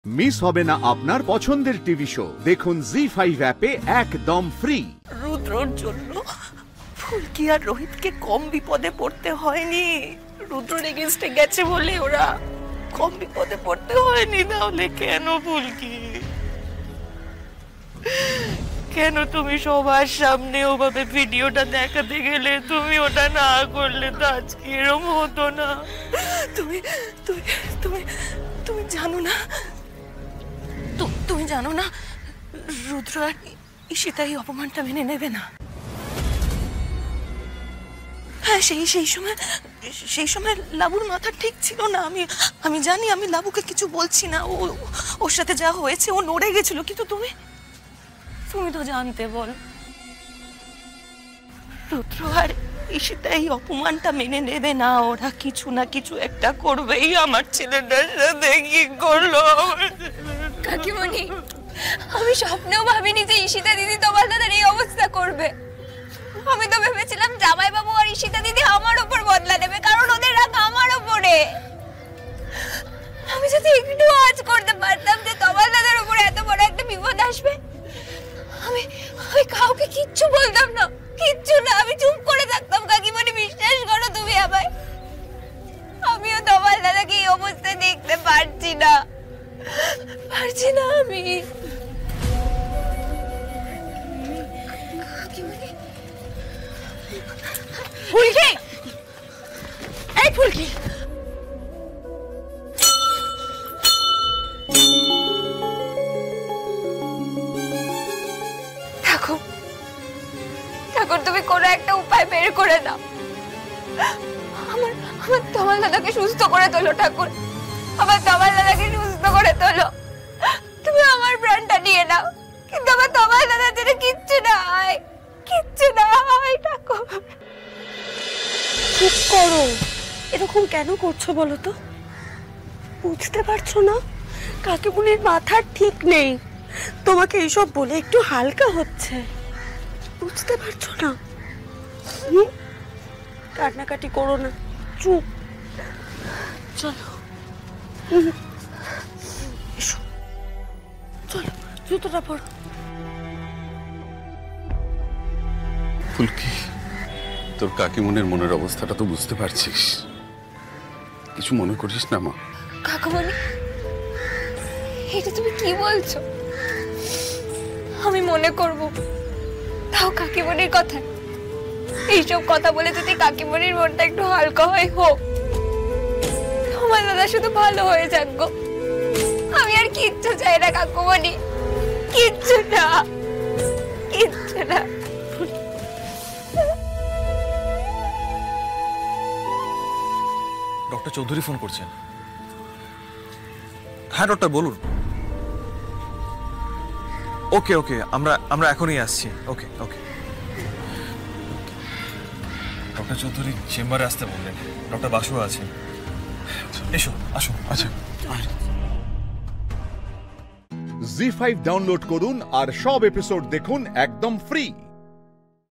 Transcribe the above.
Miss হবে না আপনার পছন্দের টিভি শো। দেখুন জি5 অ্যাপে একদম ফ্রি। রুদ্রর জন্য ফুলকি আর রোহিতকে কম বিপদে পড়তে হয়নি। রুদ্রর এগেইনস্টে গেছে বলে ওরা কম বিপদে পড়তে হয়নি। তাহলে কেন ফুলকি, কেন তুমি সবার সামনে ওভাবে ভিডিওটা দেখাতে গেলে? তুমি ওটা না করলে তো আজকে এরকম হতো না। তুমি তুমি তুমি তুমি জানো না, তুমি জানো না রুদ্র আর ঈশিতাই অপমানটা মেনে নেবে না। হ্যাঁ, সেই সময় লাবুর মাথা ঠিক ছিল না। আমি জানি, আমি লাবুকে কিছু বলছি না। ওর সাথে যা হয়েছে ও নড়ে গেছিল, কিন্তু তুমি তো জানতে। বল, রুদ্র আর ঈশিতা এই অপমানটা মেনে নেবে না। ওরা কিছু না কিছু একটা করবেই। আমার ছেলেটার সাথে কি করলো কাকিমণি? আমি স্বপ্নেও ভাবিনি যে ঈশিতা দিদি তোমার দাদার এই অবস্থা করবে। আমি তো ভেবেছিলাম জামাই বাবু আর ঈশিতা দিদি আমার উপর বদলা নেবে, কারণ ওদের রাগ আমার উপরে। আমি যদি একটু আজ করতে পারতাম যে তোমার দাদার উপরে এত বড় একটা বিপদ আসবে, আমি কাউকে কিচ্ছু বলতাম না, কিচ্ছু না। আমি চুপ করে থাকতাম। কাকিমণি, বিশ্বাস করো তুমি আমায়। আমিও তোমার দাদাকে এই অবস্থায় দেখতে পারছি না আমি। ফুলকি, এই ফুলকি, ঠাকুর, তুমি কোনো একটা উপায় বের করে দাও। আমার তোমার দাদাকে সুস্থ করে তোলো ঠাকুর। আমার তোমার দাদাকে সুস্থ করে তোলো। তুমি আমার প্রাণটা নিয়ে নাও, কিন্তু আমার তোমার দাদার জন্য কিচ্ছু না হয় ঠাকুর। চুপ করো। এরকম কেন করছো বলো তো? বুঝতে পারছো না কাকিমুনির মাথা ঠিক নেই। তোমাকে এইসব বলে একটু হালকা হচ্ছে, বুঝতে পারছো না? কান্নাকাটি করো না, চুপ। চলো এসো, চলো জুতোটা পরো। ফুলকি, তোর কাকিমুনির মনের অবস্থাটা তো বুঝতে পারছিস। কিছু মনে করিস না মা। কাকিমণি, এটা তুমি কি বলছো? আমি মনে করব, তাও কাকিমণির কথা। এইসব কথা বলে যদি কাকিমণির মনটা একটু হালকা হয়, হোক। তোমার দাদা শুধু ভালো হয়ে যাক গো। আমি আর কিচ্ছু চাই না কাকিমণি, কিচ্ছু না। ডক্টর চৌধুরী ফোন করছেন। হ্যাঁ ডক্টর, বলুন। ওকে, আমরা এখনই আসছি। ওকে। ডক্টর চৌধুরী চেম্বারে আসতে বললেন। ডক্টর বাসু আছে। এসো, আসুন। আচ্ছা, জি5 ডাউনলোড করুন আর সব এপিসোড দেখুন একদম ফ্রি।